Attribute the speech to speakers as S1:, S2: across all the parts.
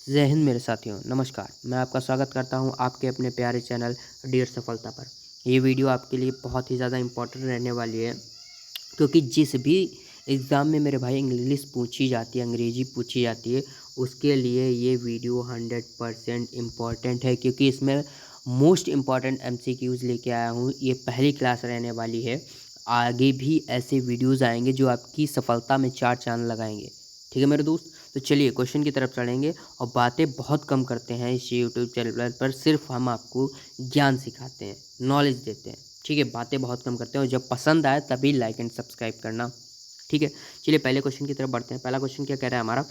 S1: जय हिंद मेरे साथियों, नमस्कार। मैं आपका स्वागत करता हूं आपके अपने प्यारे चैनल डियर सफलता पर। ये वीडियो आपके लिए बहुत ही ज़्यादा इम्पोर्टेंट रहने वाली है, क्योंकि जिस भी एग्ज़ाम में मेरे भाई इंग्लिश पूछी जाती है, अंग्रेज़ी पूछी जाती है, उसके लिए ये वीडियो 100% इम्पॉर्टेंट है। क्योंकि इसमें मोस्ट इम्पॉर्टेंट एमसीक्यूज़ लेके आया हूँ। ये पहली क्लास रहने वाली है। आगे भी ऐसे वीडियोज़ आएंगे जो आपकी सफलता में चार चाँद लगाएंगे। ठीक है मेरे दोस्त, तो चलिए क्वेश्चन की तरफ चढ़ेंगे। और बातें बहुत कम करते हैं इस यूट्यूब चैनल पर, सिर्फ हम आपको ज्ञान सिखाते हैं, नॉलेज देते हैं। ठीक है, बातें बहुत कम करते हैं। और जब पसंद आए तभी लाइक एंड सब्सक्राइब करना। ठीक है, चलिए पहले क्वेश्चन की तरफ बढ़ते हैं। पहला क्वेश्चन क्या कह रहा है हमारा,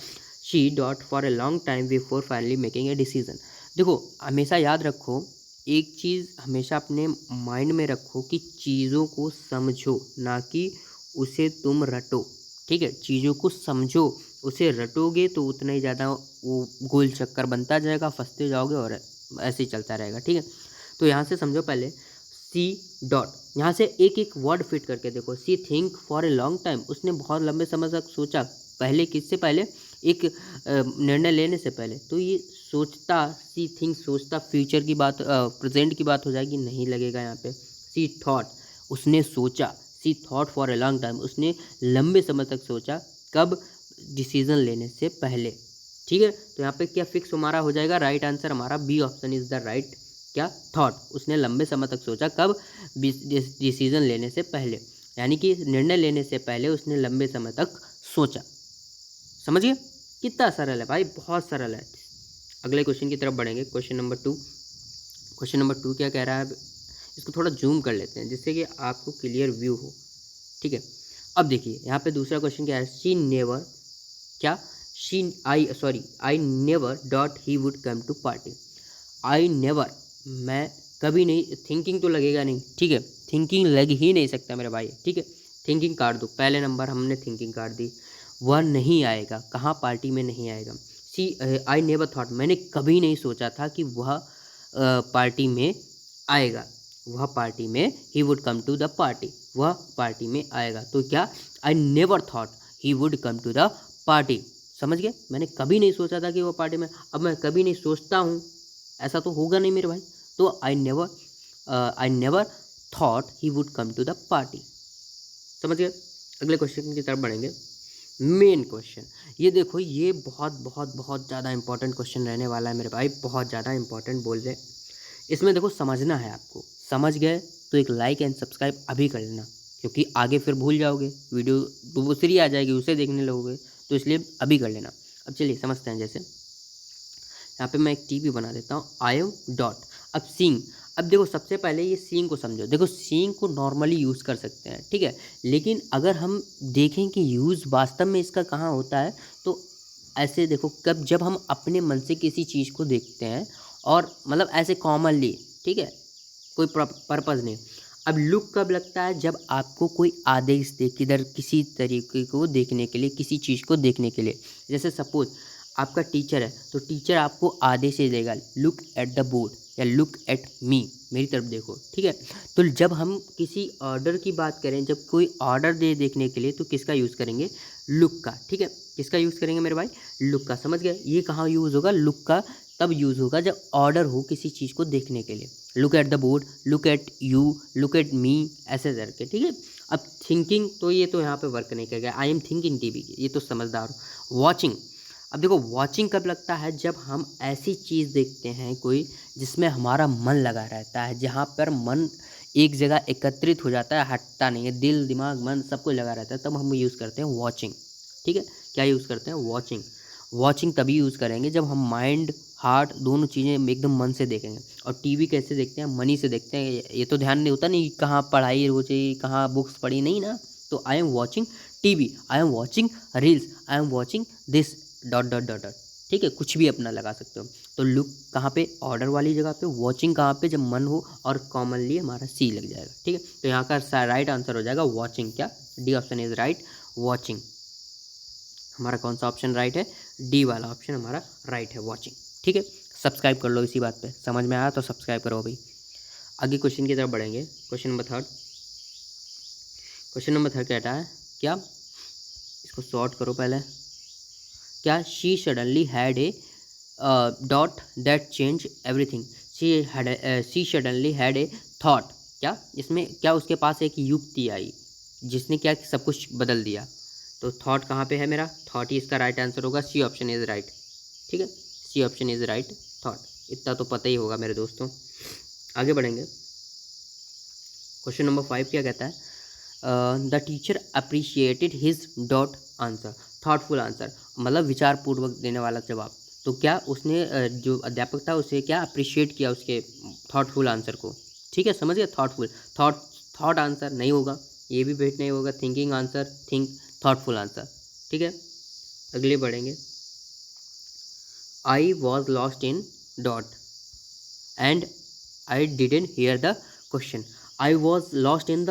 S1: she dot for a long time before finally making a decision. देखो, हमेशा याद रखो, एक चीज़ हमेशा अपने माइंड में रखो कि चीज़ों को समझो, ना कि उसे तुम रटो। ठीक है, चीज़ों को समझो, उसे रटोगे तो उतना ही ज़्यादा वो गोल चक्कर बनता जाएगा, फंसते जाओगे और ऐसे ही चलता रहेगा। ठीक है, तो यहाँ से समझो पहले, सी डॉट, यहाँ से एक एक वर्ड फिट करके देखो। She think for a long time, उसने बहुत लंबे समय तक सोचा। पहले किससे पहले, एक निर्णय लेने से पहले। तो ये सोचता, सी थिंक सोचता, फ्यूचर की बात, प्रेजेंट की बात हो जाएगी, नहीं लगेगा यहाँ पे। सी थॉट, उसने सोचा। She thought for a long time, उसने लंबे समय तक सोचा। कब, डिसीजन लेने से पहले। ठीक है, तो यहाँ पे क्या फिक्स हमारा हो जाएगा, राइट आंसर हमारा B option is the right. क्या, थॉट, उसने लंबे समय तक सोचा। कब, डिसीजन लेने से पहले, यानी कि निर्णय लेने से पहले उसने लंबे समय तक सोचा। समझ गए, कितना सरल है भाई, बहुत सरल है। अगले क्वेश्चन की तरफ बढ़ेंगे, question number two. Question number two क्या कह रहा है, इसको थोड़ा जूम कर लेते हैं जिससे कि आपको क्लियर व्यू हो। ठीक है, अब देखिए यहाँ पे दूसरा क्वेश्चन क्या है, शी नेवर, क्या, she I never thought he would come to party. I never, मैं कभी नहीं, थिंकिंग तो लगेगा नहीं। ठीक है, थिंकिंग लग ही नहीं सकता मेरे भाई। ठीक है, थिंकिंग काट दो, पहले नंबर हमने थिंकिंग काट दी। वह नहीं आएगा, कहाँ, पार्टी में नहीं आएगा। सी आई नेवर थॉट, मैंने कभी नहीं सोचा था कि वह पार्टी में आएगा। वह पार्टी में, he would come to the party, वह पार्टी में आएगा। तो क्या, I never thought he would come to the party. समझ गए, मैंने कभी नहीं सोचा था कि वो पार्टी में। अब मैं कभी नहीं सोचता हूँ, ऐसा तो होगा नहीं मेरे भाई। तो I never thought he would come to the party. समझ गए, अगले क्वेश्चन की तरफ बढ़ेंगे। मेन क्वेश्चन, ये देखो, ये बहुत बहुत बहुत ज़्यादा इंपॉर्टेंट क्वेश्चन रहने वाला है मेरे भाई, बहुत ज़्यादा इंपॉर्टेंट बोल रहे। इसमें देखो समझना है आपको। समझ गए तो एक लाइक एंड सब्सक्राइब अभी कर लेना, क्योंकि आगे फिर भूल जाओगे, वीडियो दूसरी आ जाएगी, उसे देखने लगोगे। तो इसलिए अभी कर लेना। अब चलिए समझते हैं। जैसे यहाँ पे मैं एक टीपी बना देता हूँ, आई एम डॉट। अब सीइंग, अब देखो सबसे पहले ये सीइंग को समझो। देखो सीइंग को नॉर्मली यूज़ कर सकते हैं, ठीक है, लेकिन अगर हम देखें कि यूज़ वास्तव में इसका कहाँ होता है, तो ऐसे देखो, कब, जब हम अपने मन से किसी चीज़ को देखते हैं, और मतलब ऐसे कॉमनली, ठीक है, कोई पर्पज़ नहीं। अब लुक कब लगता है, जब आपको कोई आदेश दे, किधर, किसी तरीके को देखने के लिए, किसी चीज़ को देखने के लिए। जैसे सपोज आपका टीचर है, तो टीचर आपको आदेश देगा, लुक एट द बोर्ड, या लुक एट मी, मेरी तरफ देखो। ठीक है, तो जब हम किसी ऑर्डर की बात करें, जब कोई ऑर्डर दे देखने के लिए, तो किसका यूज़ करेंगे, लुक का। ठीक है, किसका यूज़ करेंगे मेरे भाई, लुक का। समझ गए, ये कहाँ यूज़ होगा, लुक का तब यूज़ होगा जब ऑर्डर हो किसी चीज़ को देखने के लिए। Look at the board, look at you, look at me, ऐसे करके। ठीक है, अब थिंकिंग, तो ये तो यहाँ पे वर्क नहीं करेगा। आई एम थिंकिंग टीवी, ये तो समझदार हो। वॉचिंग, अब देखो वॉचिंग कब लगता है, जब हम ऐसी चीज़ देखते हैं कोई, जिसमें हमारा मन लगा रहता है, जहाँ पर मन एक जगह एकत्रित हो जाता है, हटता नहीं है, दिल दिमाग मन सब कुछ लगा रहता है, तब हम यूज़ करते हैं वॉचिंग। ठीक है, क्या यूज़ करते हैं, वॉचिंग। वॉचिंग तभी यूज़ करेंगे जब हम माइंड हार्ट दोनों चीज़ें एकदम मन से देखेंगे। और टीवी कैसे देखते हैं, मनी से देखते हैं। ये तो ध्यान नहीं होता, नहीं कहाँ पढ़ाई रोची, कहाँ बुक्स पढ़ी, नहीं ना। तो I am watching TV, I am watching reels, I am watching this, dot dot dot dot. ठीक है, कुछ भी अपना लगा सकते हो। तो लुक कहाँ पे, ऑर्डर वाली जगह पे। वॉचिंग कहाँ पे, जब मन हो, और कॉमनली हमारा सी लग जाएगा। ठीक है, तो यहाँ का राइट आंसर हो जाएगा वॉचिंग। क्या, D option is right, watching. हमारा कौन सा ऑप्शन राइट है, डी वाला ऑप्शन हमारा राइट है, वॉचिंग। ठीक है, सब्सक्राइब कर लो इसी बात पे, समझ में आया तो सब्सक्राइब करो अभी। आगे क्वेश्चन की तरफ बढ़ेंगे, question number third. Question number third कहता है, क्या, इसको शॉर्ट करो पहले। क्या, she suddenly had a dot that change everything, she suddenly had a thought. क्या इसमें क्या उसके पास एक युक्ति आई जिसने क्या सब कुछ बदल दिया। तो थॉट कहाँ पे है मेरा, थॉट ही इसका राइट आंसर होगा, सी ऑप्शन इज़ राइट। ठीक है, C option is right, thought. इतना तो पता ही होगा मेरे दोस्तों। आगे बढ़ेंगे, क्वेश्चन नंबर 5 क्या कहता है, the teacher appreciated his dot answer, thoughtful answer, मतलब विचारपूर्वक देने वाला जवाब। तो क्या उसने जो अध्यापक था उसे क्या अप्रिशिएट किया उसके थॉटफुल आंसर को। ठीक है, समझ गया, थॉटफुल, थॉट आंसर नहीं होगा, ये भी बेट नहीं होगा, thinking answer, think, thoughtful answer. ठीक है, अगले बढ़ेंगे, I was lost in thought and I didn't hear the question. I was lost in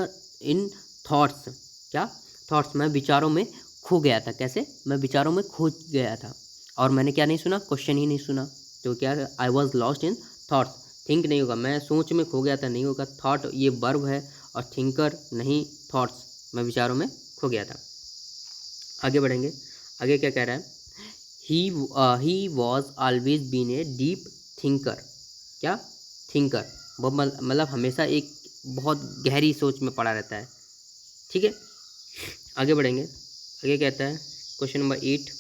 S1: thoughts, क्या थॉट्स, मैं विचारों में खो गया था। कैसे, मैं विचारों में खो गया था और मैंने क्या नहीं सुना, क्वेश्चन ही नहीं सुना। तो क्या, आई was lost in thoughts, think नहीं होगा, मैं सोच में खो गया था नहीं होगा, थॉट ये वर्ब है और थिंकर नहीं, थॉट्स, मैं विचारों में खो गया था। आगे बढ़ेंगे, आगे क्या कह रहा है, he was always been a deep thinker. क्या, थिंकर, वो मतलब हमेशा एक बहुत गहरी सोच में पड़ा रहता है। ठीक है, आगे बढ़ेंगे, आगे कहता है question number 8,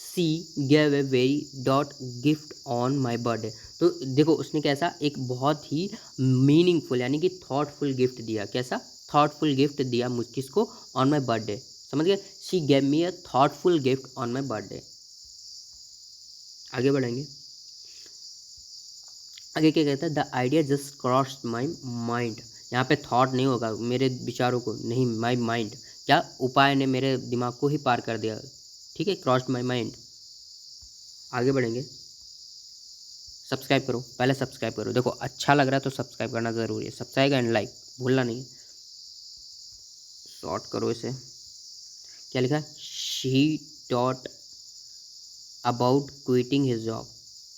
S1: C gave a very dot gift on my birthday. तो देखो उसने कैसा एक बहुत ही मीनिंगफुल यानी कि थॉटफुल गिफ्ट दिया। कैसा थॉटफुल गिफ्ट दिया मुझ किसको, ऑन माई बर्थडे, समझ गए, she gave me a thoughtful gift on my birthday. आगे बढ़ेंगे, आगे क्या कहता है, the idea just crossed my mind. यहाँ पे थॉट नहीं होगा, मेरे विचारों को नहीं, माई माइंड, क्या उपाय ने मेरे दिमाग को ही पार कर दिया। ठीक है, क्रॉस्ड माई माइंड। आगे बढ़ेंगे, सब्सक्राइब करो, पहले सब्सक्राइब करो, देखो अच्छा लग रहा है तो सब्सक्राइब करना ज़रूरी है, सब्सक्राइब एंड लाइक भूलना नहीं है। शॉर्ट करो इसे, क्या लिखा है, she taught about quitting his job.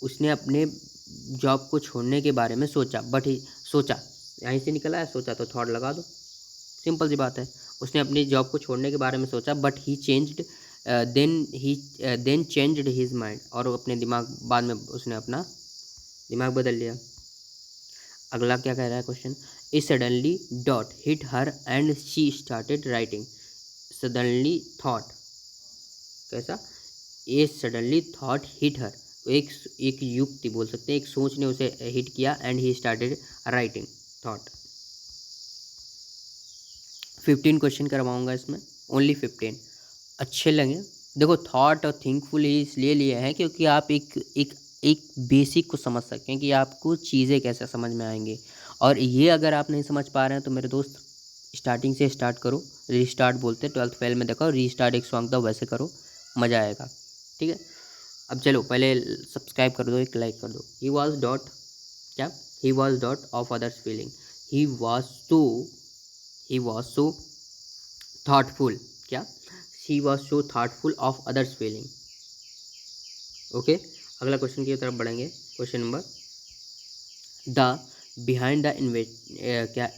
S1: उसने अपने जॉब को छोड़ने के बारे में सोचा, बट ही सोचा यहीं से निकला है, सोचा तो थॉट लगा दो, सिंपल सी बात है। उसने अपनी जॉब को छोड़ने के बारे में सोचा, but he changed then changed his mind, और अपने दिमाग बाद में उसने अपना दिमाग बदल लिया। अगला क्या कह रहा है question, A suddenly dot hit her and she started writing. Suddenly thought, कैसा, ए सडनली थॉट हिट हर, एक युक्ति बोल सकते हैं, एक सोच ने उसे हिट किया, and he started writing thought. 15 question करवाऊंगा इसमें, ओनली 15, अच्छे लगे। देखो थॉट और थिंकफुल ही इसलिए लिए हैं क्योंकि आप एक बेसिक को समझ सकें कि आपको चीज़ें कैसे समझ में आएंगी। और ये अगर आप नहीं समझ पा रहे हैं तो मेरे दोस्त स्टार्टिंग से स्टार्ट करो, रीस्टार्ट बोलते हैं, 12th फेल में देखो, रीस्टार्ट एक सॉन्ग था वैसे करो, मज़ा आएगा। ठीक है, अब चलो पहले सब्सक्राइब कर दो, एक लाइक कर दो। ही वॉज डॉट, क्या, he was dot of others feeling, he was so thoughtful, क्या, she was so thoughtful of others feeling. Okay, अगला क्वेश्चन की तरफ बढ़ेंगे, question number, the behind the क्या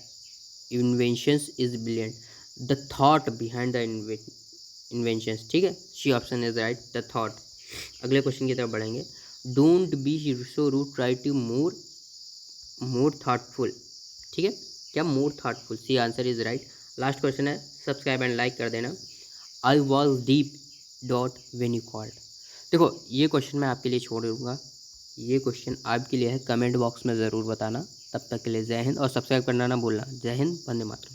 S1: inventions is brilliant, the thought behind the inventions. ठीक है, C option is right, the thought. अगले question की तरफ बढ़ेंगे, don't be so rude, try to more thoughtful. ठीक है, क्या, more thoughtful, C answer is right. Last question है, सब्सक्राइब एंड लाइक कर देना। I was deep dot when you called. देखो ये क्वेश्चन मैं आपके लिए छोड़ दूँगा, ये क्वेश्चन आपके लिए है, कमेंट बॉक्स में ज़रूर बताना। तब तक के लिए जय हिंद, और सब्सक्राइब करना ना भूलना। जय हिंद, वंदे मातरम।